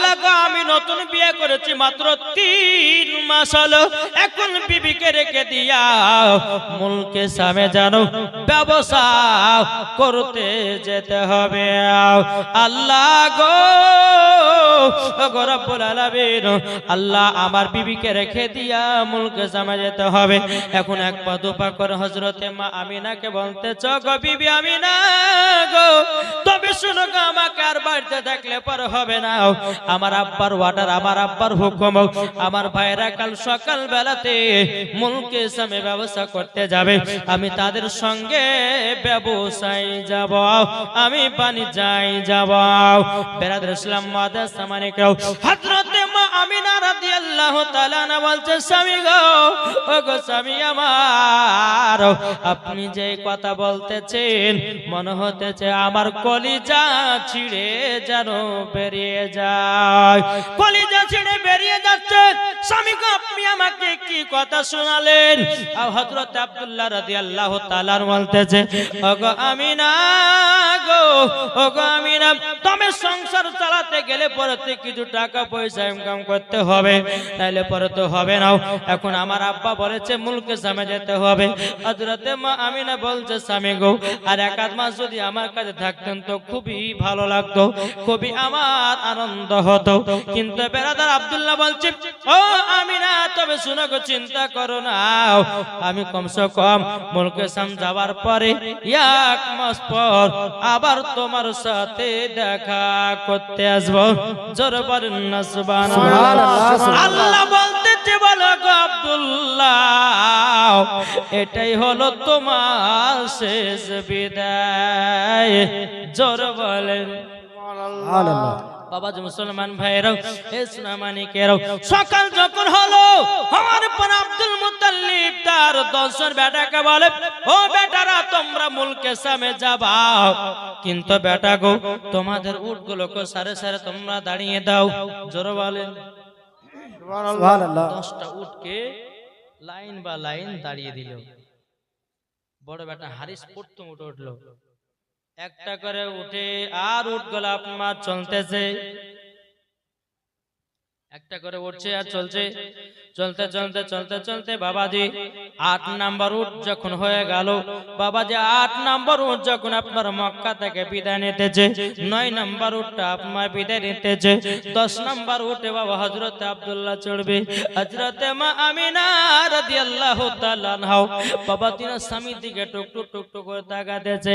আল্লাহ গো আমি নতুন বিয়ে করেছি মাত্র 3 মাস হলো, এখন বিবিকে রেখে দিয়া মুলকে সামে জানো ব্যবসা করতে যেতে হবে। আল্লাহ গো রব্বুল আলামিন, আল্লাহ আমার বিবিকে রেখে দিয়া মুলকে সামে যেতে হবে। এখন এক পা দুপা করে হযরতে মা আমিনাকে বলতেছ, গো বিবি আমিনা গো, তবে শুনো গো, আমাকে আর বাড়িতে থাকলে পর হবে না। আমার আব্বার ওয়াটার, আমার আব্বার হুকুম, আমার ভাইরা কাল সকাল বেলাতে মুলকে সামে ব্যবসা করতে যাবে, আমি তাদের সঙ্গে ব্যবসায় যাব, আমি পানি যাই যাব। বেরাদর ইসলাম মাদাস সামানে কেউ হযরতে মা আমিনা রাদিয়াল্লাহু তাআলা না বলছে, স্বামী গো, ও গো স্বামী আমার, আপনি যে কথা বলতেছেন মনে হতেছে আমার কলিজা ছিঁড়ে যেন বেরিয়ে যায়, কলিজা ছিঁড়ে বেরিয়ে যাচ্ছে। স্বামী গো, আপনি আমাকে কি কথা শোনালেন? হযরত আব্দুল্লাহ রাদিয়াল্লাহু তাআলা বলতেছে, ও গো আমিনা গো, ও গো আমিনা, তুমি সংসার চালাতে গেলে পরে কিছু টাকা পয়সা ইনকাম করতে হবে, তাইলে পরে তো হবে না। এখন আমার আব্বা বলেছে মুলকে সামে যেতে হবে। হযরতে মা আমিনা বলছে, স্বামী গো, আর এক আধ মাস যদি আমার কাছে থাকতেন তো খুবই ভালো লাগতো, খুবই আমার আনন্দ হতো। কিন্তু বেরাদার আব্দুল্লাহ বলছে, ও আমিনা, তবে শুনো গো, চিন্তা করো না, আমি কমসে কম মুলকে সাম যাওয়ার পরে 1 মাস পর আবার তোমার সাথে দেখা করতে আসবো। জোরে বলেন না সুবহানাল্লাহ। আল্লাহ বলতেছে, বলো গো আব্দুল্লাহ, এটাই হলো তোমার শেষ বিদায়। জোরে বলেন সুবহানাল্লাহ। বাবা যে মুসলমান ভাইরাও, এ সোনামানিকেরাও, সকাল যখন হলো আমার পর আব্দুল মুত্তালিব তার 10 জন বেটাকে বলে, ও বেটারা তোমরা মুলকে সামে যাবা, কিন্তু বেটা গো, তোমাদের উটগুলোকে সারে সারে তোমরা দাঁড়িয়ে দাও। জোরে বলেন সুবহানাল্লাহ। 10টা উটকে লাইন বা লাইন দাঁড়িয়ে দিল। বড় বেটা হারিস প্রথম উঠে উঠলো, একটা করে উঠে আর উঠগুলো আপনার চলতেছে, একটা করে উঠছে আর চলছে, চলতে চলতে চলতে চলতে বাবাজি 8 নাম্বার উট যখন হয়ে গেল, বাবাজি 8 নাম্বার উট যখন আপনার মক্কা থেকে বিদায় নিতেছে, 9 নাম্বার উটটা আপনার বিদায় নিতেছে, 10 নাম্বার উটে বাবা হযরতে আব্দুল্লাহ চড়বে। হযরতে মা আমিনা রাদিয়াল্লাহু তাআলা আনহা বাবা তিন স্বামীর দিকে টুকটুক টুকটুক করে তাকাতেছে।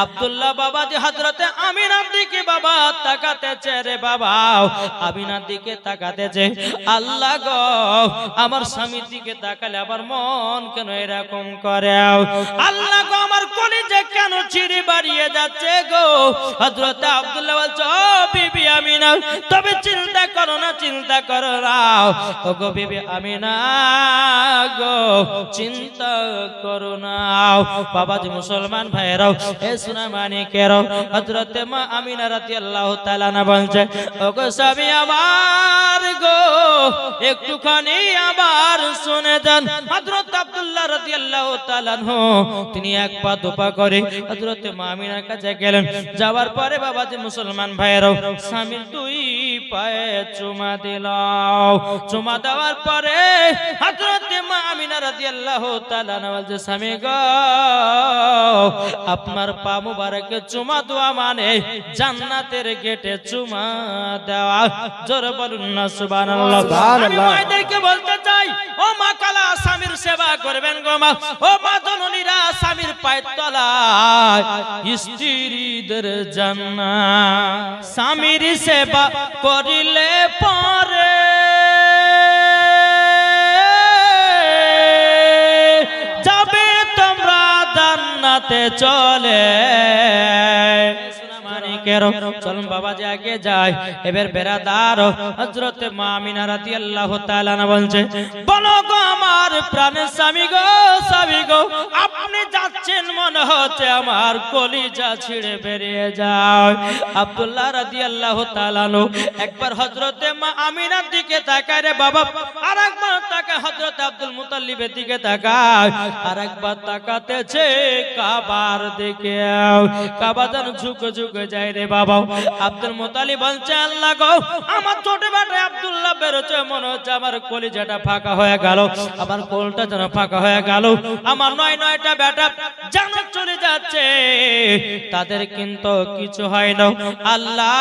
আব্দুল্লাহ বাবাজি হযরতে আমিনার দিকে বাবা তাকাতেছে, রে বাবা আমিনার দিকে তাকাতেছে। আল্লাহ গো, আমার স্বামীর দিকে তাকালে আবার মন কেন এরকম করে? আল্লাহ গো, আমার কলিজা কেন ছিঁড়ে বাড়িয়ে যাচ্ছে গো? হযরত আব্দুল্লাহ বলছে, ও বিবি আমিনা, তবে চিন্তা করো না, চিন্তা করো না, ও গো বিবি আমিনা গো, চিন্তা করো না। বাবাজি মুসলমান ভাইরাও, এ সোনামানিকেরাও, হযরত মা আমিনা রাদিয়াল্লাহু তাআলা না বলছে, ও গো স্বামী আমার গো, একটুখানি আবার শুনে যান। হযরত আব্দুল্লাহ রাদিয়াল্লাহু তাআলা আনহু তিনি এক পা দুপা করে হযরত মা আমিনার কাছে গেলেন। যাওয়ার পরে বাবাজি মুসলমান ভাইরাও, স্বামীর 2 পায়ে চুমা দিল। চুমা দেওয়ার পরে হযরত মা আমিনা রাদিয়াল্লাহু তাআলা বলছে, স্বামী গো, আপনার পা মুবারকে চুমা দেওয়া মানে জান্নাতের গেটে চুমা দেওয়া। জোরে বলুন না সুবহানাল্লাহ। আমি মায়েদেরকে বলতে চাই, ও মা কালা, স্বামীর সেবা করবেন গো মা, ও মা জননীরা, স্বামীর পায়ের তলায় স্ত্রীদের জান্নাত। স্বামীর সেবা করিলে পরে যাবে তোমরা জান্নাতে চলে। চলুন বাবাজি আগে যাই। এবার বেরাদার হযরত মা আমিনা রাদিয়াল্লাহু তাআলা বলছে, বলো গো আমার প্রাণের স্বামী গো, স্বামী গো, আপনি যাচ্ছেন মনে হচ্ছে আমার কলিজা ছিঁড়ে বেরিয়ে যায়। আব্দুল্লাহ রাদিয়াল্লাহু তাআলা একবার হযরত মা আমিনার দিকে তাকায়, রে বাবা, আরেকবার তাকা হযরত আব্দুল মুতাল্লিবের দিকে তাকায়, আর একবার তাকাতেছে কাবার দিকে। কাবা যেন ঝুঁকে ঝুঁকে যায় রে বাবা। আব্দুল মুতাল্লিব বলছে, আল্লাহ গো, আমার ছোট বেটা আব্দুল্লাহ বেরোচ্ছে, মনে হচ্ছে আমার কলিজাটা ফাঁকা হয়ে গেল, আমার কোলটা যেন ফাঁকা হয়ে গেল, আমার নয়টা বেটা যেন চলে যাচ্ছে, তাদের কিন্তু কিছু হয় না। আল্লাহ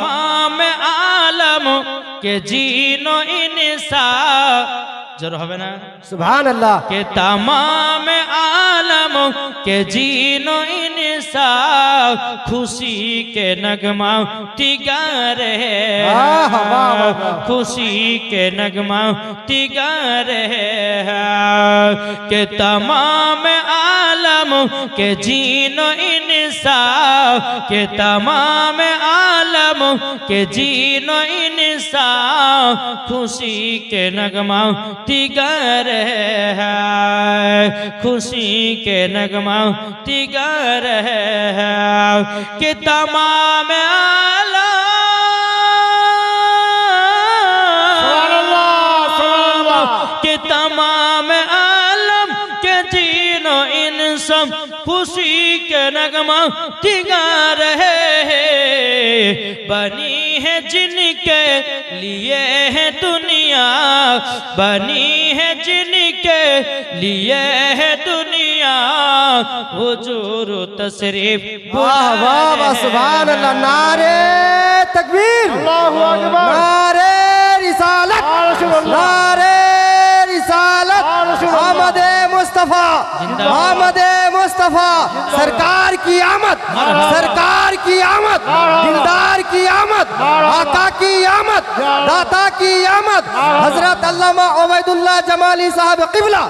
মামে আলম কে জিনো ইনসা, জোর হবে না, সুবহানাল্লাহ, কে तमाम आलम के जीनो इंसा खुशी के नगमा तिगारे, खुशी के नगमा तिगारे, के तमाम आलम के जीनो इंसा, के तमाम आलम के जीनो इंसा खुशी के नगमा तिगर है, खुशी के नगमा तिगर है, कि तमाम आलम, कि तमाम आलम के जीनो इंसान खुशी के नगमा तिगर है, बनी है जिनके लिए है दुनिया, बनी है जिनके लिए है दुनिया, हुजूर तशरीफ। वाह वाह वाह, सुबहानल्लाह, नारे तकबीर, अल्लाहु अकबर, नारे रिसालत, नारे रिसालत, अहमद मुस्तफा, अहमद मुस्तफा, सरकार की आमद, सरकार की आमद, दिलदार की आमद, आका की आमद, दाता की आमद, हजरत अल्लामा उबैदुल्लाह जमाली साहब क़िबला,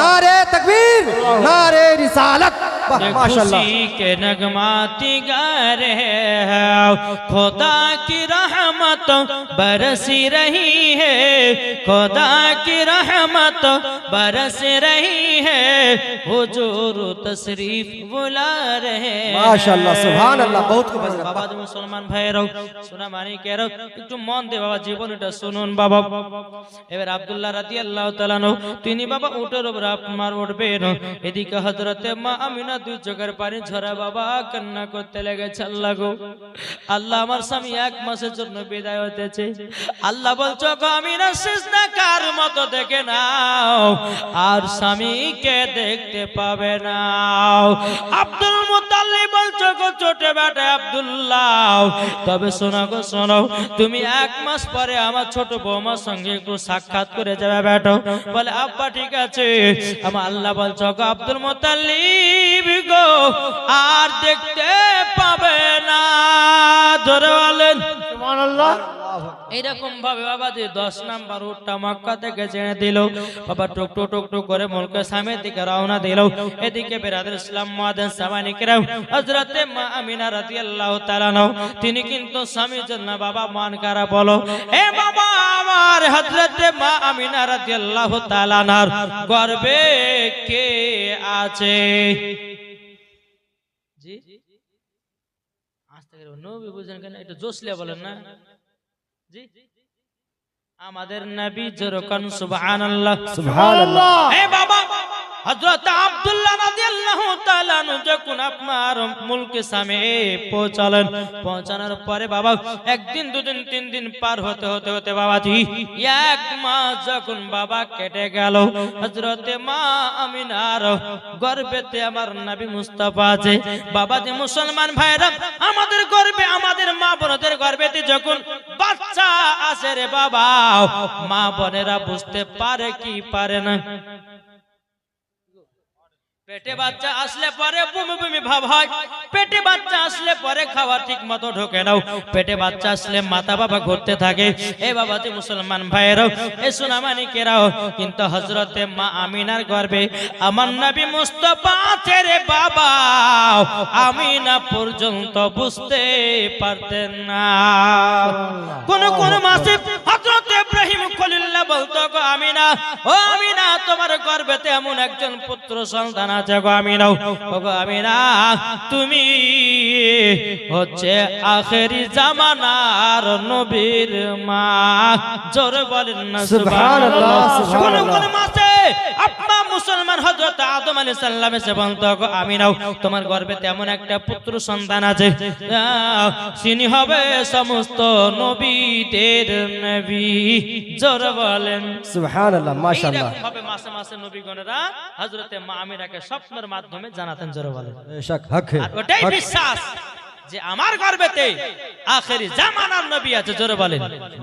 नारे तकबीर, नारे रिसालत। माशाअल्लाह, खुशी के नगमाती गा रहे हैं, खुदा की रहमत बरसी रही है, खुदा की रहमत बरस रही है, हुजूर तशरीफ बुला रहे हैं। माशाअल्लाह, सुभान अल्लाह, बहुत खूब हजरत। बाबा जी मुसलमान ভাইরাও সোনা মানিকেরাও একটু মন দিয়ে বাবা জীবনটা শুনুন বাবা। এবার আব্দুল্লাহ রাদিয়াল্লাহু তাআলা নো তিনি বাবা উটের উপর আপনার উঠবেন, এদিকে হযরতে মা আমিনা দুই চোখের পানি ঝরা বাবা কান্না করতে লেগেছে। আল্লাহ গো, আল্লাহ আমার স্বামী এক মাসের জন্য বিদায় হতেছে, আল্লাহ বলছো গো আমিনা সিজদাকার মতো দেখে নাও, আর স্বামীকে দেখতে পাবে না। আব্দুল মুতাল্লিব বলছো গো ছোট বেটা আব্দুল্লাহ, তবে শোনো গো শোনো, তুমি এক মাস পরে আমার ছোট বৌমার সঙ্গে একটু সাক্ষাৎ করে যাবে বেটা। বলে আব্বা ঠিক আছে। আমার আল্লাহ বলছো গো আব্দুল মুতাল্লিব গো আর দেখতে পাবে না। ধরে বলেন সুবহানাল্লাহ। এইরকম ভাবে বাবা যে 10 নাম্বার উটটা মক্কা থেকে ছেড়ে দিল, বাবা টুক টুক টুক টুক করে মুলকে সামের দিকে রওনা দিল। এদিকে বিরাদর ইসলাম মুআদ্দিন সামানিকরাম হযরতে মা আমিনা রাদিয়াল্লাহু তাআলা নও তিনি কিন্তু স্বামীর জন্য বাবা মান কারা বলো, এ বাবা আমার হযরতে মা আমিনা রাদিয়াল্লাহু তাআলা নার গর্ভে কে আছে? জি আস্তে করে নবী বুঝেন কেন, একটু জোশলে বলেন না জি। আমাদের নবী যেরকম সুবহানাল্লাহ সুবহানাল্লাহ। এ বাবা হযরত আব্দুল্লাহ রাদিয়াল্লাহু তাআলা আনহু যখন আপনার মুলকে সামে পৌঁছালেন, পৌঁছানোর পরে বাবা একদিন দুদিন তিন দিন পার হতে হতে হতে বাবাজি এক মাস যখন বাবা কেটে গেল, হযরতে মা আমিনার গর্ভেতে আমার নবী মুস্তাফা আছে। বাবাজি মুসলমান ভাইরা, আমাদের গর্ভে আমাদের মা বোনদের গর্ভেতে যখন বাচ্চা আসে রে বাবা, মা বোনেরা বুঝতে পারে কি পারে না? পেটে বাচ্চা আসলে পরে বমি বমি ভাব হয়, পেটে বাচ্চা আসলে পরে খাওয়া ঠিক মতো ঢোকে না, পেটে বাচ্চা আসলে মাথা বাবা ঘুরতে থাকে। এ বাবাজি মুসলমান ভাইরাও, এ সোনামানিকেরাও, কিন্তু হযরতে মা আমিনার গর্ভে আমার নবী মুস্তাফা আছে রে বাবা, আমিনা পর্যন্ত বুঝতে পারতেন না। কোন কোন মাসে হযরত ইব্রাহিম খলিলুল্লাহ বলতো গো আমিনা, ও আমিনা তোমার গর্ভেতে এমন একজন পুত্র সন্তান আছে গো আমিনা, ও গো আমিনা তুমি হচ্ছে আখেরি জামানার নবীর মা। জোরে বলেন না সুবহানাল্লাহ, সুবহানাল্লাহ। কোন মাসে আপনার মুসলমান হযরত আদম আলাইহিস সালাম এসে বলতো, গো আমিনাও তোমার গর্ভে তেমন একটা পুত্র সন্তান আছে, তিনি হবে সমস্ত নবীদের নবী। জোরে বলেন সুবহানাল্লাহ, মাশাআল্লাহ। এইরকম ভাবে মাসে মাসে নবীগণেরা হযরতে মা আমিনাকে স্বপ্নের মাধ্যমে জানাতেন। জোরে বলেন। বেশক হক হে, আর ওটাই হক। বিশ্বাস যে আমার গর্ভেতে আখেরি জামানার নবী আছে। জোরে বলেন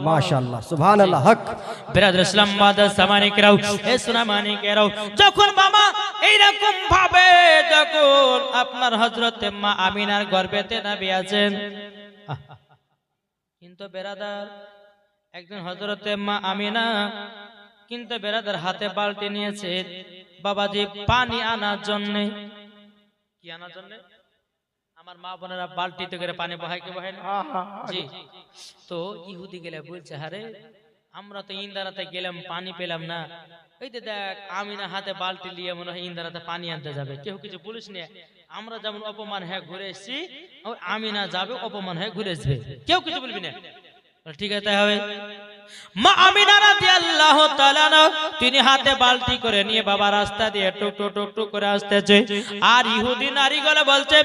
মাশাআল্লাহ, সুবহানাল্লাহ, হক। বিরাদর ইসলাম বাদা সামানিকেরাও, এ সোনামানিকেরাও, যখন বাবা এইরকম ভাবে যখন আপনার হযরতে মা আমিনার গর্ভেতে নবী আছেন, কিন্তু বেরাদার একজন হযরতে মা আমিনা কিন্তু বেরাদার হাতে বালতি নিয়েছে বাবাজি পানি আনার জন্য। কি আনার জন্য? আমার মা বোনেরা বালতিতে করে পানি বহায় কি বহায় না? জি। তো ইহুদি গেলে বলছে, আরে আমরা তো ইন্দারাতে গেলাম পানি পেলাম না, এই যে দেখ আমিনা হাতে বালতি নিয়ে মনে হয় ইন্দারাতে পানি আনতে যাবে। কেউ কিছু বলিস না, আমরা যেমন অপমান হয়ে ঘুরে এসেছি আমিনা যাবে অপমান হয়ে ঘুরে আসবে, কেউ কিছু বলবি না। ঠিক আছে, তাই হবে। মা আমিনা রাদিয়াল্লাহু তাআলা না তিনি হাতে বালতি করে নিয়ে বাবা রাস্তা দিয়ে টুক টুক টুক টুক করে আসতেছে, আর ইহুদি নারীগুলো বলছে,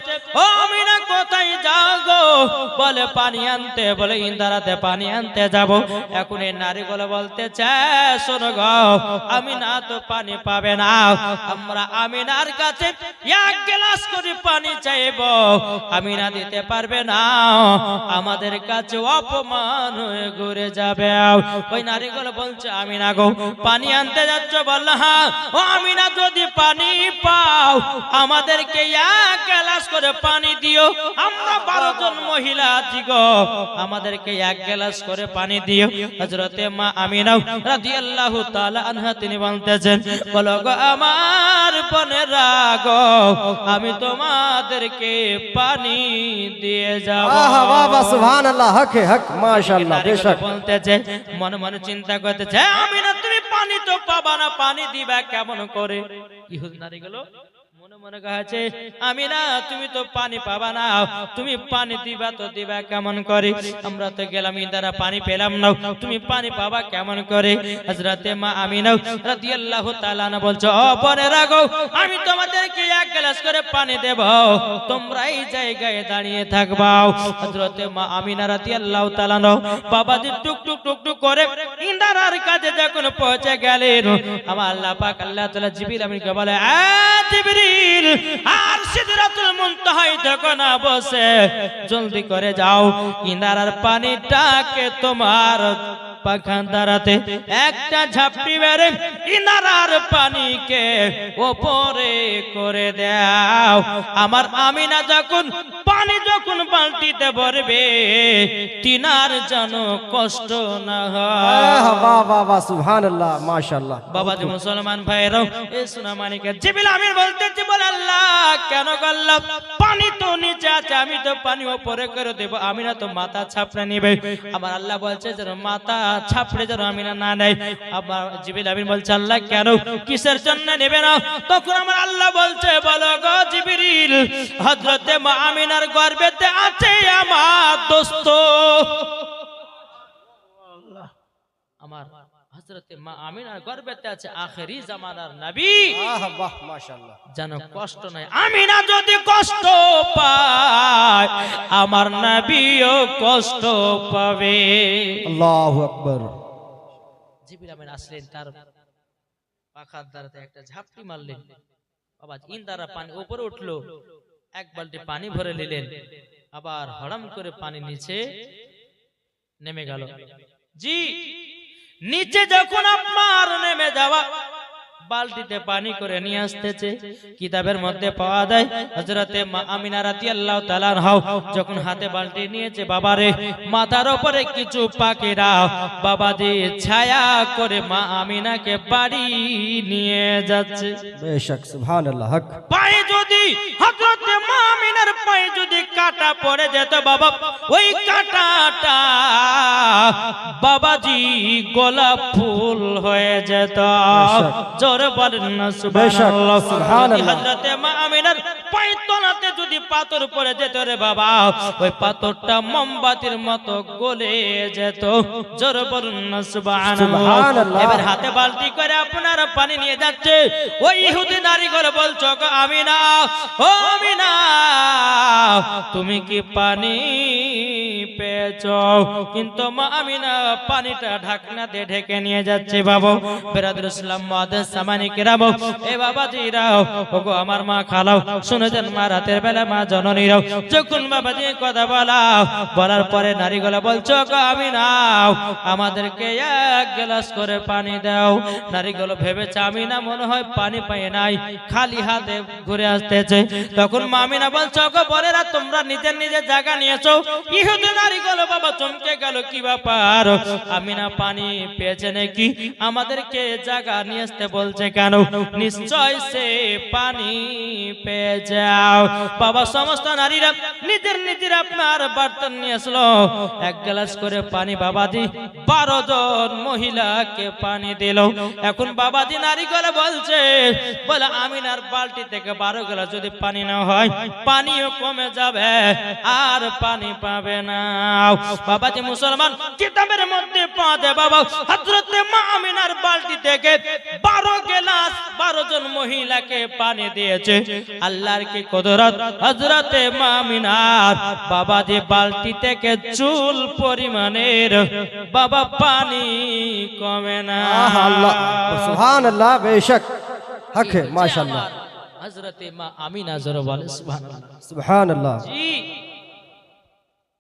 ও আমিনা কোথায় যাও গো? বলে পানি আনতে, বলে ইন্দারাতে পানি আনতে যাব। এখন এই নারীগুলো বলতেছে, শোনো গো আমিনা তো পানি পাবে না, আমরা আমিনার কাছে এক গ্লাস করে পানি চাইবো, আমিনা দিতে পারবে না, আমাদের কাছে অপমান হয়ে ঘুরে যাবে। ওই নারীগুলো বলছে, আমিনা গো পানি আনতে যাচ্ছ? বলল হ্যাঁ। ও আমিনা যদি পানি পাও আমাদেরকে এক গ্লাস করে পানি দিও, আমরা 12 জন মহিলা আছি গো, আমাদেরকে এক গ্লাস করে পানি দিও। হযরতে মা আমিনা রাদিয়াল্লাহু তাআলা আনহা তিনি বলতেছেন, বলো গো আমার বোনেরা গো আমি তোমাদেরকে পানি দিয়ে যাব। আহা বাবা, সুবহানাল্লাহ, হক হে, হক। মাশাআল্লাহ, বেশক। বলতেছে মনে মনে চিন্তা করতেছে, আমিনা তুমি পানি তো পাবা না, পানি দিবা কেমন করে? ইহুদি নারীগুলো মনে মনে কইছে, আমিনা তুমি তো পানি পাবা না, তুমি পানি দিবা তো দিবা কেমন করে? আমরা তো গেলাম ইন্দারা পানি পেলাম না, তুমি পানি পাবা কেমন করে? হযরতে মা আমিনা রাদিয়াল্লাহু তাআলা না বলছো, ও বোনেরা গো আমি তোমাদেরকে এক গ্লাস করে পানি দেব, তোমরা এই জায়গায় দাঁড়িয়ে থাকবা। হযরতে মা আমিনা রাদিয়াল্লাহু তাআলা বাবাজি টুক টুক টুক টুক করে ইন্দারার কাছে যখন পৌঁছে গেলেন, আমার আল্লাহ পাক আল্লাহ তাআলা জিবরিল আমিনকে বলে, আ জিবরিল আর সিদরাতুল মুনতাহায় দেখো না বসে, জলদি করে যাও ইন্দারার পানিটাকে তোমার পাখান দাঁড়াতে একটা ঝাপটি মেরে ইনারার পানিকে ওপরে করে দাও। আমার আমিনা যখন পানি যখন বালতিতে ভরবে তিনার যেন কষ্ট না হয়। আহা বাবা, বাবা, সুবহানাল্লাহ, মাশাআল্লাহ। বাবাজি মুসলমান ভাইরাও, এই সোনামানিকে জিবরিল আমিন বলতেছি, বলে আল্লাহ কেন করলাম? পানি তো নিচে আছে, আমি তো পানি উপরে করে দেব, আমিনা তো মাথা ছাপড়ে নিবে। আমার আল্লাহ বলছে যেন মাথা ছাপড়ে যেন আমিনা না নেয়। আবার জিবরিল আমিন বলছে, আল্লাহ কেন, কিসের জন্য নেবে না? তখন আমার আল্লাহ বলছে, বলো গো জিবরিল হযরতে মা আমিনার গর্ভেতে আছে আমার দোস্ত, আমার হযরতে মা আমিনার গর্ভেতে আছে আখেরি জামানার নবী। আহা বাহ, মাশাআল্লাহ। যেন কষ্ট নয়, আমিনা যদি কষ্ট পায় আমার নবীও কষ্ট পাবে। আল্লাহু আকবার। জিবরিল আমিন আসলেন, তার পাখার দ্বারাতে একটা ঝাপটি মারলেন, বাবা ইন্দারা পানি উপরে উঠলো, এক বালতি পানি ভরে নিলেন, আবার হড়াম করে পানি নিচে নেমে গেল। জি নিচে যখন আপনার নেমে যাওয়া বালতিতে পানি করে নিয়ে আসতেছে, কিতাবের মধ্যে পাওয়া যায় হযরতে মা আমিনা রাদিয়াল্লাহু তাআলা যখন হাতে বালতি নিয়েছে, বাবারে মাথার উপরে কিছু পাখিরা বাবাজি ছায়া করে মা আমিনাকে বাড়ি নিয়ে যাচ্ছে। বেশক, সুবহানাল্লাহ, হক। পায়ে যদি হযরতে মা আমিনার পায়ে যদি কাঁটা পড়ে যেত বাবা, ওই কাঁটাটা বাবাজি গোলাপ ফুল হয়ে যেত। জোরে বলেন না সুবহানাল্লাহ। সুবহানাল্লাহ। হযরতে মা আমিনার পায়ের তলাতে যদি পাথর পড়ে যেত রে বাবা, ওই পাথরটা মোমবাতির মতো গলে যেত। জোরে বলুন না সুবহানাল্লাহ। সুবহানাল্লাহ। এবার হাতে বালতি করে আপনারা পানি নিয়ে যাচ্ছে, ওই ইহুদি নারীগুলো বলছো গো আমিনা, ও আমিনা তুমি কি পানি পেয়েছো? কিন্তু মা আমিনা পানিটা ঢাকনা দিয়ে ঢেকে নিয়ে যাচ্ছে। বাবা বেরাদুল ইসলাম মুআদ্দিস সামানি কিরাম, এ বাবাজিরাও, ওগো আমার মা খালাও, শুনেছেন মা রাতের বেলা মা জননীরাও যখন বাবাজি কথা বলার পরে নারীগুলো বলছো গো আমিনা আমাদেরকে এক গ্লাস করে পানি দাও। নারীগুলো ভেবেছে আমিনা মনে হয় পানি পায় নাই, খালি হাতে ঘুরে আসতেছে। তখন মা আমিনা বলছো গো বরেরা তোমরা নিজের নিজের জায়গা নিয়েছো। ইহুদি নারীগুলো বাবা চমকে গেল, কি ব্যাপার আমিনা পানি পেয়েছে নাকি, আমাদেরকে জায়গা নিয়ে আসতে বলছে কেন? নিশ্চয় সে পানি পেয়ে যাও। বাবা সমস্ত নারীরা নিজের নিজের আপনার বার্তন নিয়ে আসলো, এক গ্লাস করে পানি বাবাজি 12 জন মহিলাকে পানি দিল। এখন বাবাজি নারীগুলো বলছে বলে আমিনার বালতি থেকে 12 গ্লাস যদি পানি না হয় পানিও কমে যাবে আর পানি পাবে না। বাবাজি মুসলমান কিতাবের মধ্যে পাওয়া যায় বাবা হযরত মা আমিনার বালতি থেকে 12 গ্লাস 12 জন মহিলাকে পানি দিয়েছে। আল্লাহর কি কুদরত, হযরত মা আমিনার বাবাজি বালতি থেকে চুল পরিমাণের বাবা পানি কমে না। আল্লাহ সুবহানাল্লাহ বেশক হক है माशाअल्लाह হযরত মা আমিনা জোরে বলে সুবহানাল্লাহ। সুবহানাল্লাহ। জি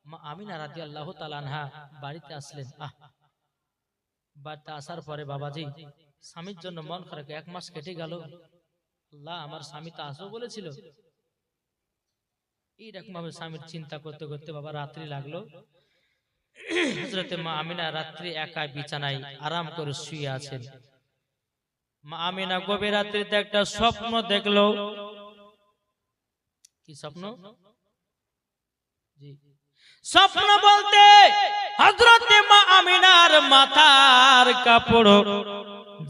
মা আমিনা রাদিয়াল্লাহু তাআলা আনহা বাড়িতে আসলেন। বাড়িতে আসার পরে বাবাজি স্বামীর জন্য মন খারাপ, 1 মাস কেটে গেল, আল্লাহ আমার স্বামী তো আসো বলেছিল। এইরকম ভাবে স্বামীর চিন্তা করতে করতে বাবা রাত্রি লাগলো। হযরত মা আমিনা রাত্রি একা বিছানায় আরাম করে শুয়ে আছেন। মা আমিনা গভীর রাত্রিতে একটা স্বপ্ন দেখলো। কি স্বপ্ন? জি স্বপ্ন বলতে হযরত মা আমিনার মাথার কাপড়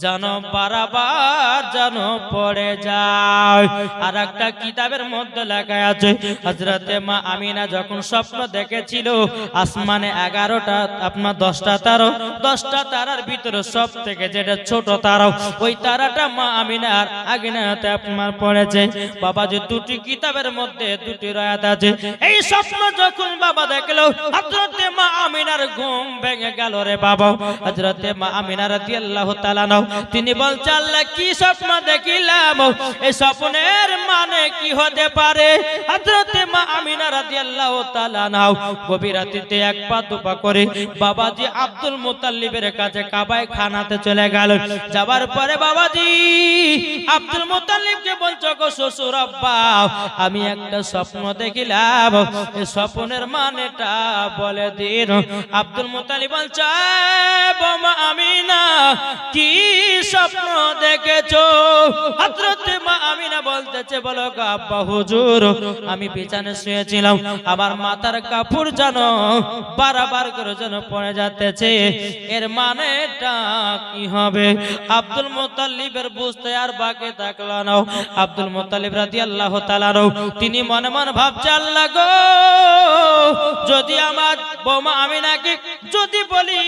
যেন বারবার যেন পড়ে যায়। আর একটা কিতাবের মধ্যে লেখা আছে হযরত মা আমিনা যখন স্বপ্ন দেখেছিল আসমানে 11টা আপনার 10টা তারা, 10টা তারার ভিতরে সব থেকে যেটা ছোট তারা, ওই তারাটা মা আমিনার আগিনাতে আপনার পড়েছে। বাবা যে দুটি কিতাবের মধ্যে দুটি রায়াত আছে। এই স্বপ্ন যখন বাবা দেখলো হযরত মা আমিনার ঘুম ভেঙে গেল রে বাবা। হযরত মা আমিনা রাদিয়াল্লাহু তাআলা তিনি বলছে আল্লাহ কি স্বপ্ন দেখিলাম, এই স্বপ্নের মানে কি হতে পারে? হযরত মা আমিনা রাদিয়াল্লাহু তাআলা নাও গভীর রাতে এক পা দুপা করে বাবাজি আব্দুল মুত্তালিবের কাছে কাবায় খানাতে চলে গেল। যাবার পরে বাবাজি আব্দুল মুত্তালিবকে বলছো গো শ্বশুর আব্বা আমি একটা স্বপ্ন দেখিলাম, এই স্বপ্নের মানেটা বলে দিন। আব্দুল মুত্তালিব বলছে মা আমিনা কি স্বপ্ন দেখেছো? হযরত মা আমিনা বলতেছে বলো গো আব্বা হুজুর আমি বিছানায় শুয়েছিলাম, আমার মাথার কাপড় যেন বারবার করে যেন পড়ে যাচ্ছে, এর মানেটা কি হবে? আব্দুল মুত্তালিবের বুঝতে আর বাকি থাকলো না। আব্দুল মুত্তালিব রাদিয়াল্লাহু তাআলা তিনি মনে মনে ভাবছে আল্লাহ গো যদি আমার বৌমা আমিনাকে যদি বলি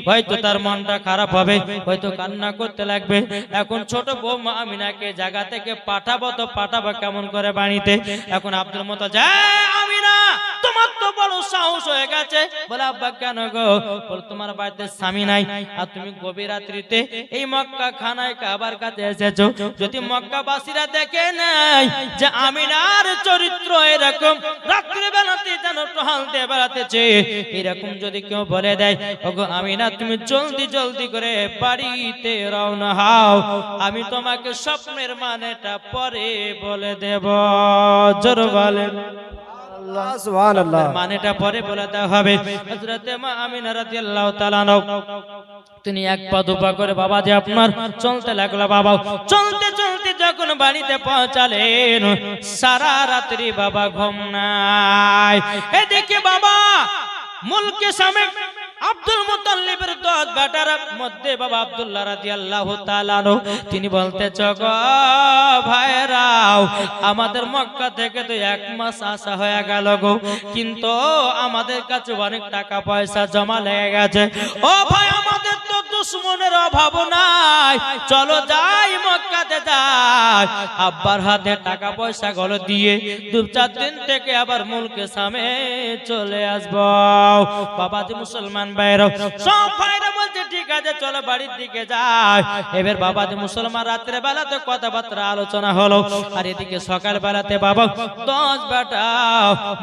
হয়তো তার মনটা খারাপ হবে, হয়তো কান্না করতে লাগবে। এখন ছোট বৌমা আমিনাকে জায়গা থেকে পাঠাবো তো পাঠাবো কেমন করে বাড়িতে? এখন আব্দুল মুত্তালিব আমিনা তোমার তো বড় সাহস হয়ে গেছে। বলে আব্বা কেন গো? বলে তোমার বাড়িতে স্বামী নাই আর তুমি গভীর রাত্রিতে এই মক্কা খানায় কাবার কাছে এসেছো, যদি মক্কাবাসীরা দেখে নাই যে আমিনার চরিত্র এরকম রাত্রি বেলাতে যেন টহল দিয়ে বেড়াতেছে, এরকম যদি কেউ বলে দেয় ওগো আমিনা তুমি জলদি জলদি করে বাড়িতে রওনা হও, আমি তোমাকে স্বপ্নের মানেটা পরে বলে দেব। জোর বলেন আল্লাহ সুবহানাল্লাহ। মানেটা পরে বলে দেওয়া হবে। হযরত মা আমিনা রাদিয়াল্লাহু তাআলা তিনি এক পা দুপা করে বাবাজি আপনার চলতে লাগলো। বাবা চলতে চলতে যখন বাড়িতে পৌঁছালেন সারা রাত্রি বাবা ঘুম নাই। এদিকে বাবা মুলকে সামনে আব্দুল মুত্তালিবের 10 বেটার মধ্যে বাবা আব্দুল্লাহ রাদিয়াল্লাহু তাআলা আনহু তিনি বলতেছ গো ভাইরাও আমাদের মক্কা থেকে তো 1 মাস আসা হয়ে গেল গো, কিন্তু আমাদের কাছে অনেক টাকা পয়সা জমা লেগে গেছে। ও ভাই আমাদের তো দুশমনের অভাব নাই, চলো যাই মক্কাতে যাই, আব্বার হাতে টাকা পয়সা গুলো দিয়ে 2-4 দিন থেকে আবার মুলকে সামে চলে আসবো। বাবাজি মুসলমান ভাইরা সব ভাইরা বলছে ঠিক আছে চলো বাড়ির দিকে যাই। এবার বাবাজি মুসলমান রাত্রে বেলাতে কথাবার্তা আলোচনা হলো, আর এদিকে সকাল বেলাতে বাবা 10 বেটা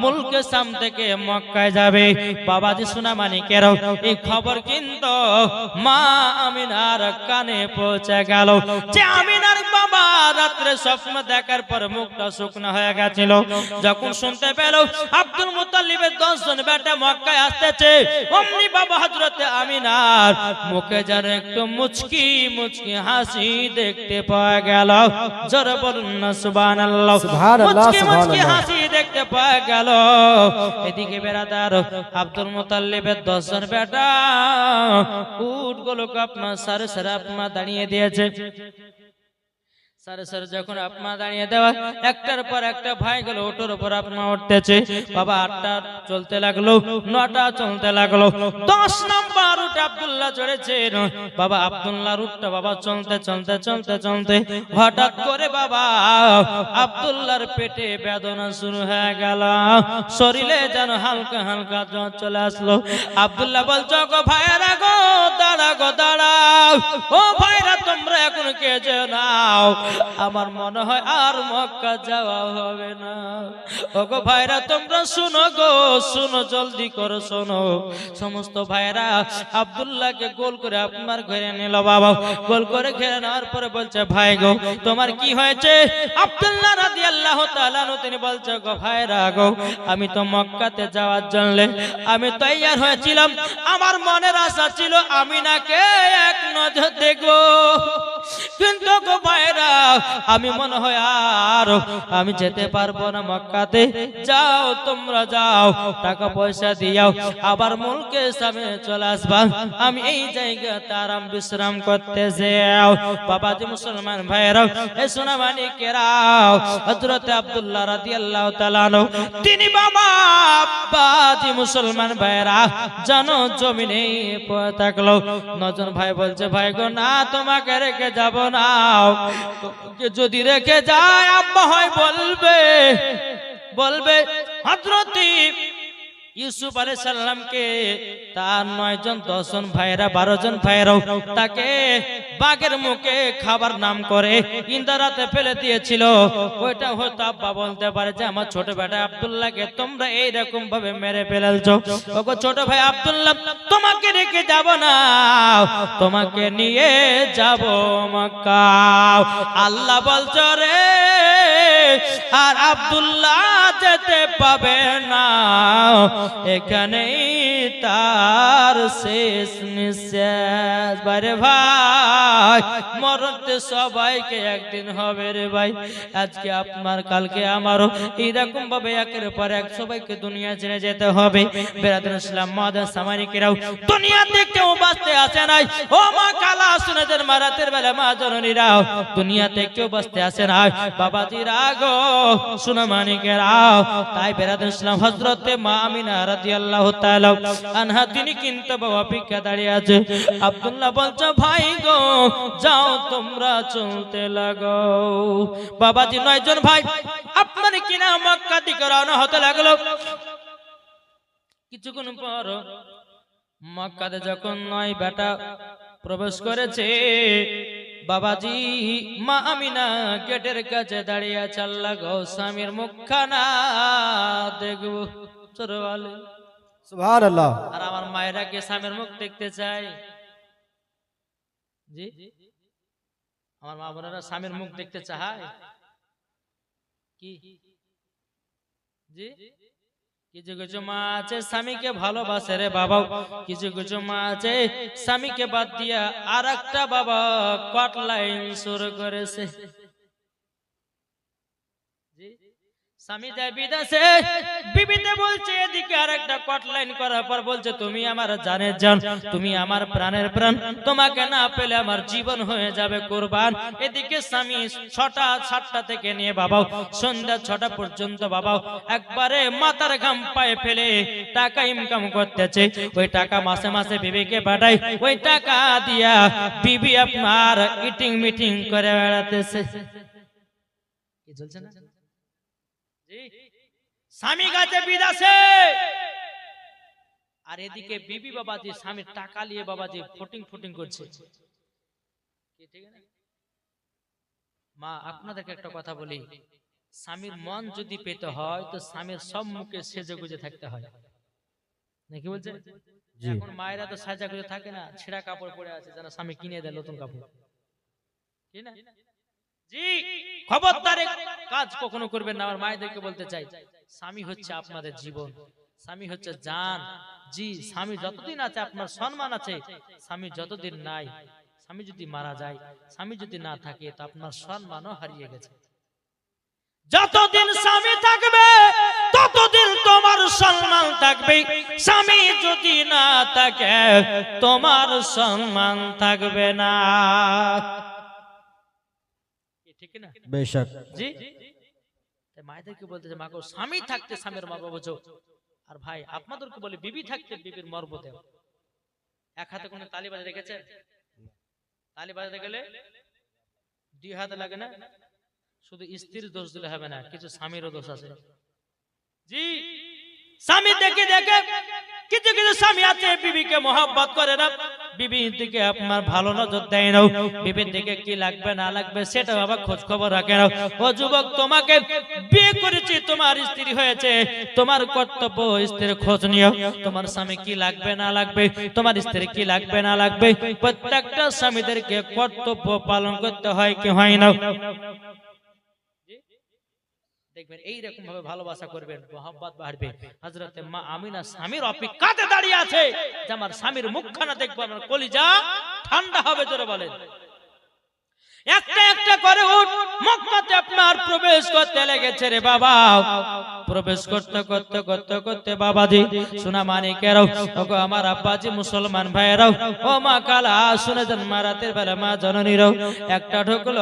মুলকে সাম থেকে মক্কায় যাবে। বাবাজি সোনা মানিকেরাও এই খবর কিন্তু মা আমিনার কানে পৌঁছে গেল যে আমিনার বাবা রাত্রে স্বপ্ন দেখার পর মুখটা শুকনো হয়ে গেছিল। যখন শুনতে পেল আব্দুল মুত্তালিবের 10 জন বেটা মক্কায় আসতেছে, অমনি বাবা হযরতে আমিনার মুখে যেন একটু মুচকি মুচকি হাসি দেখতে পাওয়া গেল। জোরে বলুন না সুবহানাল্লাহ। মুচকি মুচকি হাসি দেখতে পাওয়া গেল। এদিকে বেরাদার আব্দুল মুত্তালিবের 10 জন বেটা উটগুলোকে আপনার সারে সারে আপনার দাঁড়িয়ে দিয়েছে। সারে সারে যখন আপনা দাঁড়িয়ে দেওয়া একটার পর একটা ভাই গুলো ওটোর উপর আপনা উঠতেছে। বাবা 8টা চলতে লাগলো, 9টা চলতে লাগলো, 10 নাম্বার উট আব্দুল্লাহ চড়েছে। বাবা আব্দুল্লাহর উটটা বাবা চলতে চলতে চলতে চলতে হঠাৎ করে বাবা আব্দুল্লাহর পেটে বেদনা শুরু হয়ে গেল, শরীরে যেন হালকা হালকা জ্বর চলে আসলো। আব্দুল্লাহ বলছো গো ভাইরা গো দাঁড়া গো দাঁড়াও, ও ভাইরা তোমরা এখন কে যেও নাও, আমার মনে হয় আর মক্কা যাওয়া হবে না। ওগো ভাইরা তোমরা শুনো গো, শুনো জলদি করো শোনো। সমস্ত ভাইরা আব্দুল্লাহকে গোল করে আপনার ঘরে নিল। বাবা গোল করে ঘিরে নেওয়ার পরে বলছে ভাই গো তোমার কি হয়েছে? আব্দুল্লাহ রাদিয়াল্লাহু তাআলা তিনি বলছে গো ভাইরা গো আমি তো মক্কাতে যাওয়ার জন্য আমি তৈয়ার হয়েছিলাম, আমার মনের আশা ছিল আমিনাকে এক নজর দেখবো, কিন্তু গো ভাইরা আমি মনে হয় আর আমি যেতে পারবো না মক্কাতে। যাও তোমরা যাও, টাকা পয়সা দিয়াও আবার মুলকে সামনে চলে আসবা, আমি এই জায়গাতে আরাম বিশ্রাম করতে যাও। বাবাজি মুসলমান ভাইরা এ সোনা মানিকেরাও হযরত আব্দুল্লাহ রাদিয়াল্লাহু তাআলা আনহু তিনি বাবা বাবাজি মুসলমান ভাইরা জানো জমিনে পড়ে থাকলো। 9 জন ভাই বলছে ভাই গো না তোমাকে রেখে যাব না, যদি রেখে যায় আব্বা হয় বলবে হযরত ইউসুফ আলাইহিস সালামকে তার 9 জন 10 জন ভাইরা 12 জন ভাইরাও তাকে বাঘের মুখে খাবার নাম করে ইন্দারাতে ফেলে দিয়েছিল। ওইটা হয়তো আব্বা বলতে পারে যে আমার ছোট বেটা আব্দুল্লাহকে তোমরা এই রকম ভাবে মেরে ফেলছো। ওগো ছোট ভাই আব্দুল্লাহ তোমাকে রেখে যাব না, তোমাকে নিয়ে যাব মক্কা। আল্লাহ বলছো রে আর আব্দুল্লাহ যেতে পাবে না, এখানেই তার শেষ নিঃশ্বাস। বারে ভাই মরতে সবাইকে একদিন হবে রে ভাই, আজকে আপনার কালকে আমারও এইরকম ভাবে একের পর এক সবাইকে দুনিয়া ছেড়ে যেতে হবে। বেরাদুল ইসলাম মাদার সামানিকেরাও দুনিয়াতে কেউ বাঁচতে আসে নাই। ও মা কালা সুনেদের মারাতের বেলা মা জননীরাও দুনিয়াতে কেউ বাঁচতে আসে নাই। বাবাজি রাগো সোনা মানিকেরাও তাই বেরাদুল ইসলাম হযরতে মা আমিনা রাদিয়াল্লাহু তাআলা আনহা তিনি কিন্তু অপেক্ষা দাঁড়িয়ে আছে। আব্দুল্লাহ বলছে ভাই গো যাও তোমরা চলতে লাগো। বাবাজি 9 জন ভাই আপনার কিনা মক্কা দিকে রওনা হতে লাগলো। কিছুক্ষণ পর মক্কাতে যখন 9 বেটা প্রবেশ করেছে, বাবাজি মা আমিনা গেটের কাছে দাঁড়িয়ে আছে। আল্লাহ গো স্বামীর মুখখানা দেখবো চোরওয়ালে সুবহানাল্লাহ। আর আমার মায়েরা কে স্বামীর মুখ দেখতে চায়? জি আমার মা বোনেরা স্বামীর মুখ দেখতে চায় কি? জি কিছু কিছু মা আছে স্বামীকে ভালোবাসে রে বাবা, কিছু কিছু মা আছে স্বামীকে বাদ দিয়া আর একটা বাবা কট লাইন শুরু করেছে। স্বামী যায় বিদেশে, বিবিতে বলছে এদিকে আরেকটা কট লাইন করার পর বলছে তুমি আমার জানের জান, তুমি আমার প্রাণের প্রাণ, তোমাকে না পেলে আমার জীবন হয়ে যাবে কুরবান। এদিকে স্বামী 6টা 7টা থেকে নিয়ে বাবাও সন্ধ্যা 6টা পর্যন্ত বাবাও একবারে মাথার ঘাম পায়ে ফেলে টাকা ইনকাম করতেছে। ওই টাকা মাসে মাসে বিবিকে পাঠায়, ওই টাকা দিয়া বিবি আপনার ইটিং মিটিং করে বেড়াতেছে। কি চলছে না? স্বামী গাছে বিদেশে, আর এদিকে বিবি বাবাজি স্বামীর টাকা নিয়ে বাবাজি ফুটিং ফুটিং করছে। মা আপনাদেরকে একটা কথা বলি, স্বামীর মন যদি পেতে হয় তো স্বামীর সব মুখে সেজে গুজে থাকতে হয়, নাকি বলছে? এখন মায়েরা তো সাজা গুজে থাকে না, ছেঁড়া কাপড় পরে আছে, যারা স্বামী কিনে দেয় নতুন কাপড়, কি না? জি, খবরদার কাজ কখনো করবেন না। আমার মায়েদেরকে বলতে চাই, স্বামী হচ্ছে আপনাদের জীবন, স্বামী হচ্ছে জান। জি, স্বামী যতদিন আছে আপনার সম্মান আছে, স্বামী যতদিন নাই, স্বামী যদি মারা যায়, স্বামী যদি না থাকে তো আপনার সম্মানও হারিয়ে গেছে। যতদিন স্বামী থাকবে ততদিন তোমার সম্মান থাকবে, স্বামী যদি না থাকে তোমার সম্মান থাকবে না, ঠিক না? বেশক। জি, মায়েদেরকে বলতে মা গো, স্বামী থাকতে স্বামীর মর্ম বোঝো। আর ভাই আপনাদেরকে বলি, বিবি থাকতে বিবির মর্ম দেও। এক হাতে কোনো তালি বাজাতে দেখেছে? তালি বাজাতে গেলে 2 হাতে লাগে না? শুধু স্ত্রীর দোষ দিলে হবে না, কিছু স্বামীরও দোষ আছে। জি, স্বামী দেখে দেখে কিছু কিছু স্বামী আছে বিবিকে মহব্বত করে না, বিবির দিকে আপনার ভালো নজর দেয় না, বিবির দিকে কি লাগবে না লাগবে সেটা বাবা খোঁজ খবর রাখে না। ও যুবক, তোমাকে বিয়ে করেছি, তোমার স্ত্রী হয়েছে, তোমার কর্তব্য স্ত্রীর খোঁজ নিও। তোমার স্বামী কি লাগবে না লাগবে, তোমার স্ত্রী কি লাগবে না লাগবে, প্রত্যেকটা স্বামীদেরকে কর্তব্য পালন করতে হয় কি হয় না? দেখবেন এইরকম ভাবে ভালোবাসা করবেন, মহব্বত বাড়বে। হযরতে মা আমিনা স্বামীর অপেক্ষাতে দাঁড়িয়ে আছে যে আমার স্বামীর মুখখানা দেখবো, আমার কলিজা ঠান্ডা হবে। জোরে বলেন। একটা একটা করে উট মক্কাতে আপনার প্রবেশ করতে লেগেছে রে বাবা। প্রবেশ করতে করতে করতে করতে বাবাজি সোনা মানিকেরাও, ওগো আমার আব্বাজি মুসলমান ভাইয়েরাও, ও মা কালা শুনে যান, মা রাতের বেলা মা জননীরাও একটা ঢুকলো।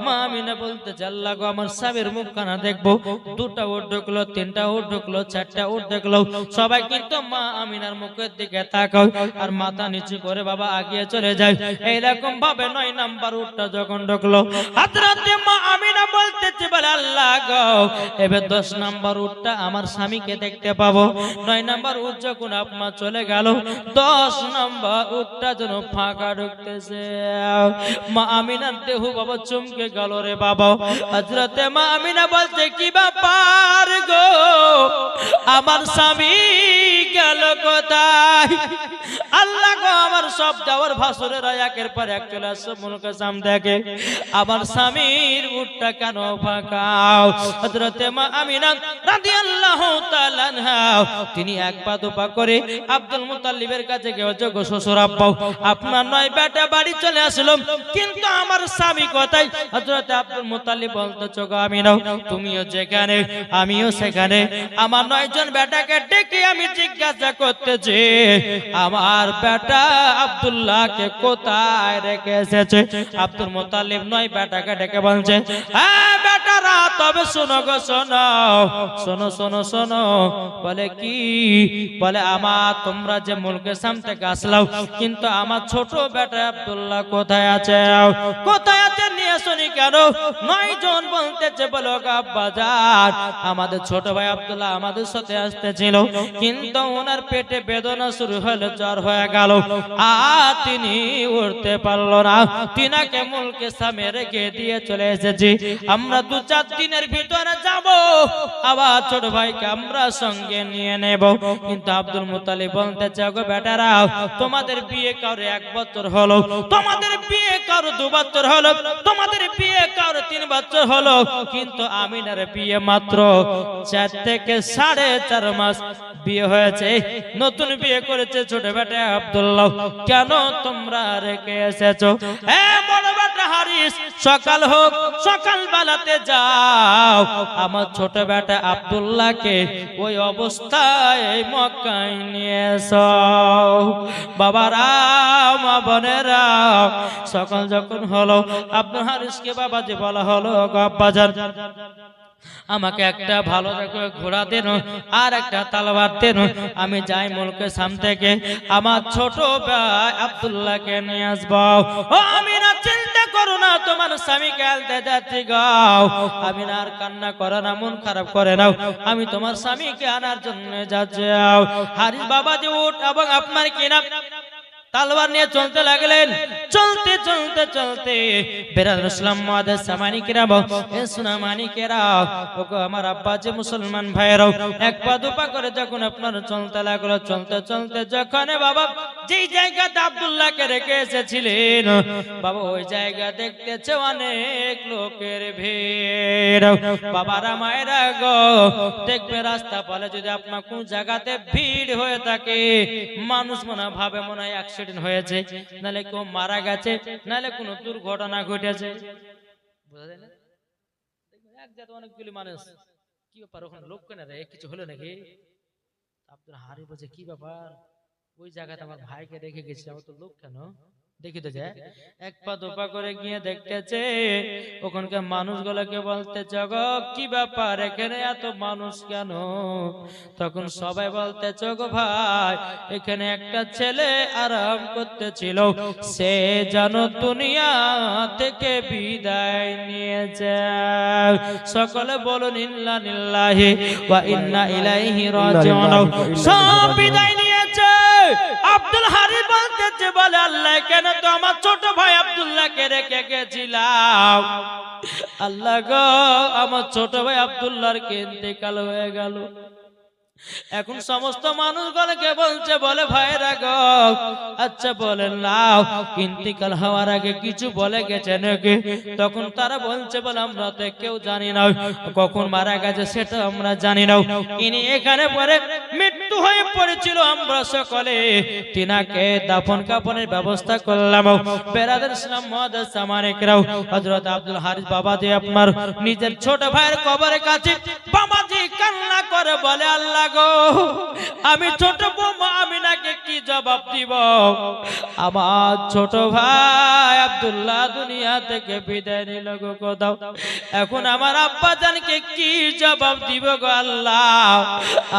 মা আমিনা বলতে আল্লাহ গো, আমার স্বামীর মুখখানা দেখবো। 2টা উট ঢুকলো, 3টা উট ঢুকলো, 4টা উট দেখলো। সবাই কিন্তু মা আমিনার মুখের দিকে তাকাও আর মাথা নিচু করে বাবা আগিয়ে চলে যায়। এইরকম ভাবে 9 নাম্বার উটটা যখন ঢুকলো, হযরতে মা আমিনা বলতেছে বলে আল্লাহ গো, এবার 10 নাম্বার উটটা আমার স্বামীকে দেখতে পাবো। 9 নাম্বার উট যখন আপনার চলে গেল, 10 নাম্বার উটটা যেন ফাঁকা ঢুকতেছে। মা আমিনার দেহ বাবা চমকে গেল রে বাবা। হযরতে মা আমিনা বলছে কি ব্যাপার গো, আমার স্বামী গেল কোথায়? আল্লাহ গো, আমার সব যাওয়ার ভাসুরেরা একের পর এক চলে আসছে, মনকে সাম দেখে আমার স্বামীর উটটা কেন ফাঁকা? হযরতে মা আমিনা রাদিয়াল্লাহু তাআলা আনহা তিনি এক পা দুপা করে আব্দুল মুত্তালিবের কাছে গিয়ে, গো শ্বশুর আব্বা, আপনার 9 বেটা বাড়ি চলে আসলো, কিন্তু আমার স্বামী কোথায়? হযরতে আব্দুল মুত্তালিব বলতেছো গো আমিনা, তুমিও যেখানে আমিও সেখানে, আমার 9 জন বেটাকে ডেকে আমি জিজ্ঞাসা করতেছি আমার বেটা আব্দুল্লাহকে কোথায় রেখে এসেছে? আব্দুল মুত্তালিব 9 বেটাকে ডেকে বলছে, হ্যাঁ বেটারা, তবে শোনো গো, শোনো শোনো শোনো শোনো। বলে কি? বলে আমার তোমরা যে মুলকে শাম থেকে আসলাও, কিন্তু আমার ছোট বেটা আব্দুল্লাহ কোথায় আছে? কোথায় আছে নিয়ে শুনি কেন? 9 জন বলতেছে বলো আব্বাজান, আমাদের ছোট ভাই আব্দুল্লাহ আমাদের সাথে আসতেছিল, কিন্তু ওনার পেটে বেদনা শুরু হলো, জ্বর হয়ে গেল, আর তিনি উঠতে পারলো না, তিনাকে মুলকে শামে রেখে দিয়ে চলে এসেছি। আমরা 2-4 দিনের ভিতরে যাব, আবার ছোট ভাইকে আমরা সঙ্গে নিয়ে নেব। কিন্তু আব্দুল মুত্তালিব বলতেছে গো বেটারা, তোমাদের বিয়ে কারো 1 বছর হলো, তোমাদের বিয়ে কারো 2 বছর হলো, তোমাদের বিয়ে কারো 3 বছর হলো, কিন্তু আমিনার বিয়ে মাত্র 4 থেকে 4.5 মাস বিয়ে হয়েছে। নতুন বিয়ে করেছে ছোট বেটা আব্দুল্লাহ, কেন তোমরা রেখে এসেছো? বড় বেটা হারিস সকাল হোক সকাল বেলাতে যাও আমার ছোট বেটা আব্দুল্লাহকে ওই অবস্থায় মক্কায় নিয়ে এসো। বাবারা মা বোনেরা সকাল যখন হলো আব্দুল হারিসকে বাবাজি বলা হলো আব্বাজান আমাকে একটা ভালো দেখো ঘোড়া দেন আর একটা তলোয়ার দেন, আমি যাই মুলকে সাম থেকে আমার ছোট ভাই আব্দুল্লাহকে নিয়ে আসবো। ও আমি না চিন্তা করো না, তোমার স্বামীকে আনতে যাচ্ছি গাও। আমি না আর কান্না করো না, মন খারাপ করে নাও, আমি তোমার স্বামীকে আনার জন্য যাচ্ছি। হারিস বাবাজি উঠ এবং আপনার কিনা তলোয়ার নিয়ে চলতে লাগলেন। চলতে চলতে চলতে বেরাদুল ইসলাম মুআদ্দিস সামানিকেরা এ সুনামানিকেরা ওগো আমার আব্বা যে মুসলমান ভাইরাও এক পা দুপা করে যখন আপনার চলতে লাগলো, চলতে চলতে যখন বাবা যেই জায়গাতে আব্দুল্লাহকে রেখে এসেছিলেন বাবা ওই জায়গা দেখতেছে অনেক লোকের ভিড়। বাবারা মায়েরা গো দেখবে রাস্তা বলে যদি আপনার কোন জায়গাতে ভিড় হয়ে থাকে মানুষ মনে ভাবে মনে হয় অ্যাক্সিডেন্ট হয়েছে, নালে কেউ মারা গেছে, নালে কোনো দুর্ঘটনা ঘটেছে। বোঝা যায় না? এক জায়গায় অনেকগুলি মানুষ কি ব্যাপার ওখানে লোক কেন রে, কিছু হলো নাকি? আব্দুল হারি বলছে কি ব্যাপার, ওই জায়গাতে আমার ভাইকে রেখে গেছি, আমার তো লোক কেন দেখিতে যায়। এক পা দুপা করে গিয়ে দেখতেছে ওখানকার মানুষগুলোকে বলতেছে গো কি ব্যাপার এখানে এত মানুষ কেন? তখন সবাই বলতেছে গো ভাই এখানে একটা ছেলে আরাম করতেছিল, সে যেন দুনিয়া থেকে বিদায় নিয়েছে। সকলে বলুন ইন্না লিল্লাহি ওয়া ইন্না ইলাইহি রাজিউন। সব বিদায় নিয়েছে। আব্দুল হারি বলতেছে বলে আল্লাহ কেন তো আমার ছোট ভাই আব্দুল্লাহকে রেখে গেছিলাম, আল্লাহ গো আমার ছোট ভাই আব্দুল্লাহর ইন্তেকাল হয়ে গেল। এখন সমস্ত মানুষগুলোকে বলছে বলে ভাইরা গো আচ্ছা বলেন নাও ইন্তেকাল হওয়ার আগে কিছু বলে গেছে নাকি? তখন তারা বলছে বলে আমরা তো কেউ জানি না, কখন মারা গেছে সেটা আমরা জানি না, ইনি এখানে পরে মৃত্যু হয়ে পড়েছিল, আমরা সকলে তিনাকে দাফন কাফনের ব্যবস্থা করলাম। বেরাদুল ইসলাম মুআদ্দিস সামানিকরাও হযরত আব্দুল হারিস বাবাজি আপনার নিজের ছোট ভাইয়ের কবরের কাছে বাবাজি কান্না করে বলে আল্লাহ গো আমি ছোট বৌমা আমিনাকে কি জবাব দিব? আমার ছোট ভাই আব্দুল্লাহ দুনিয়া থেকে বিদায় নিল গো কোথাও, এখন আমার আব্বা জানকে কি জবাব দিব গো আল্লাহ?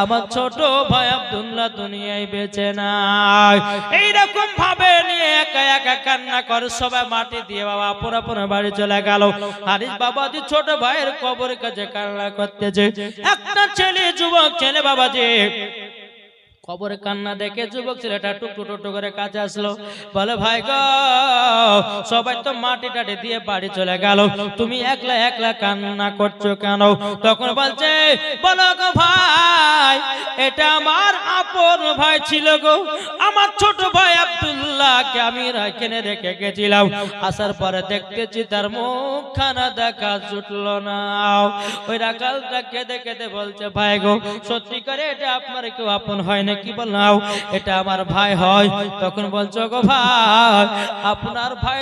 আমার ছোট ভাই আব্দুল্লাহ দুনিয়ায় বেঁচে নাই। এইরকম ভাবে নিয়ে একা একা কান্না করে সবাই মাটি দিয়ে বাবা আপন আপন বাড়ি চলে গেল। হারিস বাবাজি ছোট ভাইয়ের কবরের কাছে কান্না করতেছে। একটা ছেলে যুবক ছেলে বাবাজি কবরে কান্না দেখে যুবক ছেলেটা টুকটু টুকটু করে কাছে আসলো, বলে ভাই গো সবাই তো মাটি টাটি দিয়ে বাড়ি চলে গেল, তুমি একলা একলা কান্না করছো কেন? তখন বলছে বলো গো ভাই এটা আমার আপন ভাই ছিল গো, আমার ছোট ভাই আব্দুল্লাহকে আমি এখানে রেখে গেছিলাম, আসার পরে দেখতেছি তার মুখখানা দেখা জুটলো না। ওই রাখালটা কেঁদে কেঁদে বলছে ভাই গো সত্যি করে এটা আপনার কেউ আপন হয় না কি বললাম এটা আমার ভাই হয়? তখন বলছো গো ভাই আপনার ভাই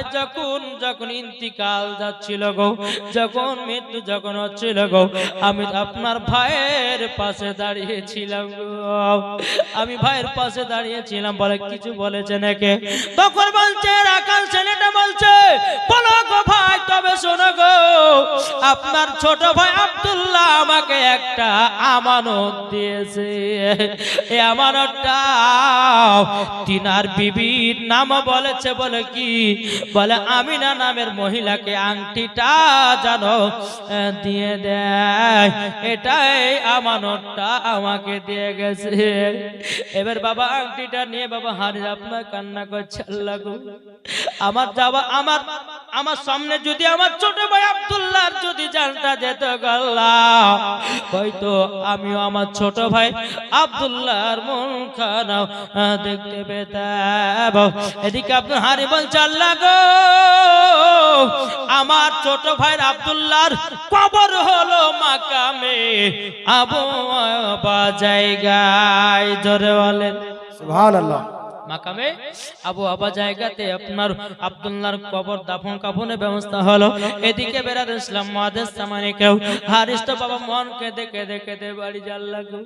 যখন ইন্তিকাল যাচ্ছিল গো, যখন মৃত্যু যখন হচ্ছিল গো, আমি আপনার ভাইয়ের পাশে দাঁড়িয়েছিলাম গো, আমি ভাইয়ের পাশে দাঁড়িয়েছিলাম। বলে কিছু বলেছে নাকি? তখন বলছে রাখাল ছেলেটা বলছে বলো গো ভাই তবে শোনো গো আপনার ছোট ভাই আব্দুল্লাহ আমাকে একটা আমানত দিয়েছে, এই আমানতটা তিনার বিবির নাম বলেছে বলে কি বলে আমিনা নামের মহিলাকে আংটিটা জানো দিয়ে দেয়, এটাই আমানতটা আমাকে দিয়ে গেছে। এবার বাবা আংটিটা নিয়ে বাবা হারিস আপনার কান্না করছে আল্লাহ গো আমার যাওয়া আমার সামনে যদি আমার ছোট ভাই আব্দুল্লাহর যদি জানটা যেত আল্লাহ হয়তো আমিও আমার ছোট ভাই আব্দুল্লাহর মুখখানা দেখতে পেতাম। এদিকে আব্দুল হারি বলছে আল্লাহ গো আমার ছোট ভাই আব্দুল্লাহর কবর হলো মাকামে আবু আবা জায়গায়, জোরে বলেন সুবহানাল্লাহ। মাকামে আবু আবা জায়গাতে আপনার আব্দুল্লাহর কবর দাফন কাফনের ব্যবস্থা হলো। এদিকে বেরাদ ইসলাম মুআদ্দিস সামানি কেউ হারিস তো বাবা মন কেঁদে কেঁদে কেঁদে বাড়ি যাল লাগলো।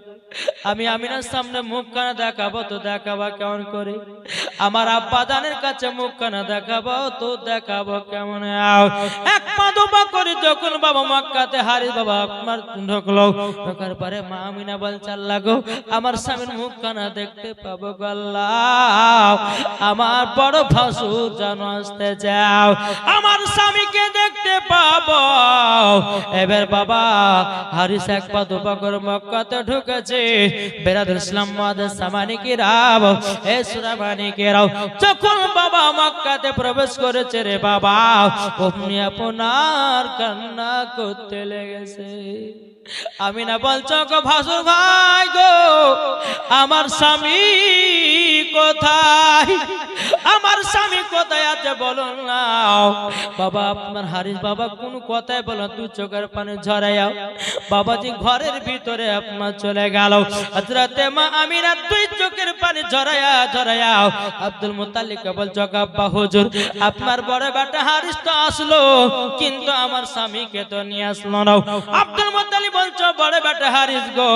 আমি আমিনার সামনে মুখ কানা দেখাবো তো দেখাবো কেমন করে, আমার আব্বা জানের কাছে মুখ কানা দেখাবো তো দেখাবো কেমন। এক পা দুপা করে যখন বাবা মক্কাতে হারিস বাবা আপনার ঢুকলো, ঢোকার পরে মা আমিনা বলছে আল্লাহ গো আমার স্বামীর মুখ কানা দেখতে পাবো গো আল্লাহ, আমার বড় ভাসুর যেন আসতে যাও, আমার স্বামীকে দেখতে পাবো। এবার বাবা হারিস এক পা দুপা করে মক্কাতে ঢুকেছে। বেরাদুল ইসলাম মুআদ্দিস সামানি কি রাব এ সুরাবানি কে রাও যখন বাবা মক্কাতে প্রবেশ করেছে রে বাবা অমনি আপনার কান্না করতে লেগেছে। আমিনা বলছো গো ভাসুর ভাই গো আমার স্বামী কোথায়, আমার স্বামী কোথায় আছে বলো না। বাবা আপনার হারিস বাবা কোন কথায় বলো তুই চোখের পানি ঝরাইয়াও। বাবাজি ঘরের ভিতরে আপনার চলে গেল। হযরতে মা আমিনা দুই চোখের পানি ঝরাইয়াও আব্দুল মুত্তালিবকে বলছো আব্বা হুজুর আপনার বড় বেটা হারিস তো আসলো কিন্তু আমার স্বামীকে তো নিয়ে আসলো না। আব্দুল মুত্তালিব বলছো বড় বেটা হারিস গো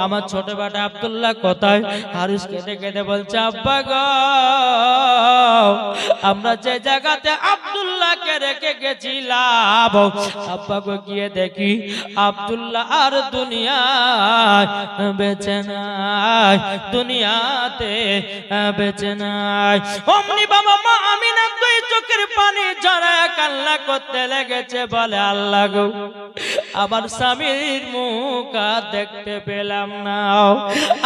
আমার ছোট বেটা আব্দুল্লাহ কোথায়। হারিস কেঁদে কেঁদে বলছে আব্বা গো আমরা যে জায়গাতে আব্দুল্লাহকে রেখে গেছিলাম আব্বা গো গিয়ে দেখি আব্দুল্লাহ আর দুনিয়ায় বেঁচে নাই, দুনিয়াতে বেঁচে নাই। অমনি বাবা মা আমিনা দুই চোখের পানি ঝরায় কান্না করতে লেগেছে, বলে আল্লাহ গো আমার স্বামীর মুখ আর দেখতে পেলাম না,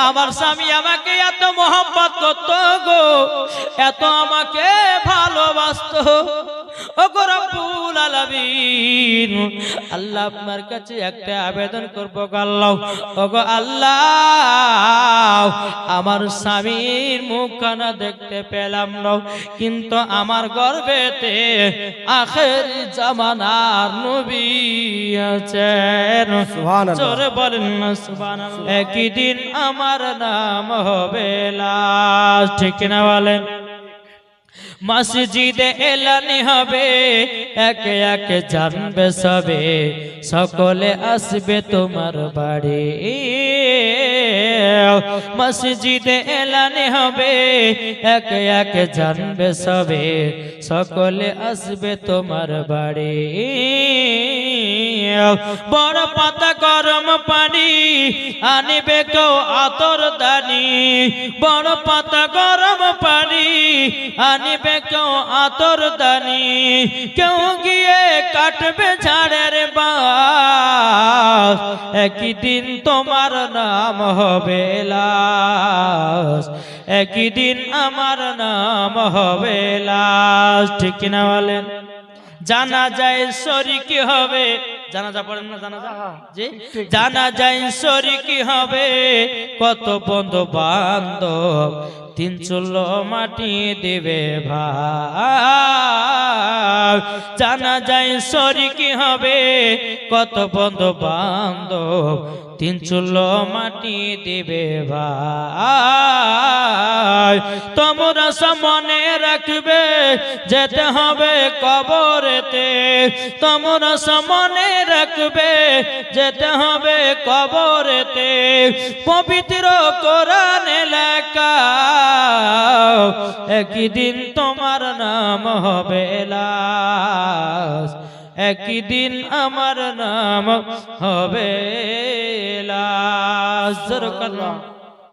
আমার স্বামী আমাকে এত মহব্বত করতো গো এত আমাকে ভালোবাসতো। ওগো রব্বুল আলামিন আল্লাহ আপনার কাছে একটা আবেদন করবো গো আল্লাহ, ওগো আল্লাহ আমার স্বামীর মুখখানা দেখতে পেলাম না কিন্তু আমার গর্ভেতে আখেরি জামানার নবী আছেন। সুবহানাল্লাহ। জোরে বলেন না সুবহানাল্লাহ। একই দিন আমার নাম হবে লাশ, ঠিক না বলেন। মসজিদে এলানি হবে একে একে জানবে সবে, সকলে আসবে তোমার বাড়ি। মসজিদে এলানি হবে একে একে জানবে সবে, সকলে আসবে তোমার বাড়ি। বড় পাতা গরম পানি আনিবে কেউ আতর দানি, বড় পাতা গরম পানি আনিবে কেউ আতর দানি, কেউ গিয়ে কাটবে ঝাড়ের বাঁশ, একই দিন তোমার নাম হবে লাশ, একই দিন আমার নাম হবে লাশ, ঠিক কিনা বলেন। জানাজায় শরীকি হবে, জানাজা পড়েন না জানাজা জি, জানাজায় শরীকি হবে কত বন্ধু বান্ধব, তিন চুলো মাটি দিবে ভাই। জানাজায় শরীকি হবে কত বন্ধু বান্ধব, তিন চুলো মাটি দিবে ভাই। তোমরা মনে রাখবে যেতে হবে কবরেতে, তোমরা মনে রাখবে যেতে হবে কবরেতে, পবিত্র কোরআনে লেখা একই দিন তোমার নাম হবে লাশ, একই দিন আমার নাম হবে লাশ।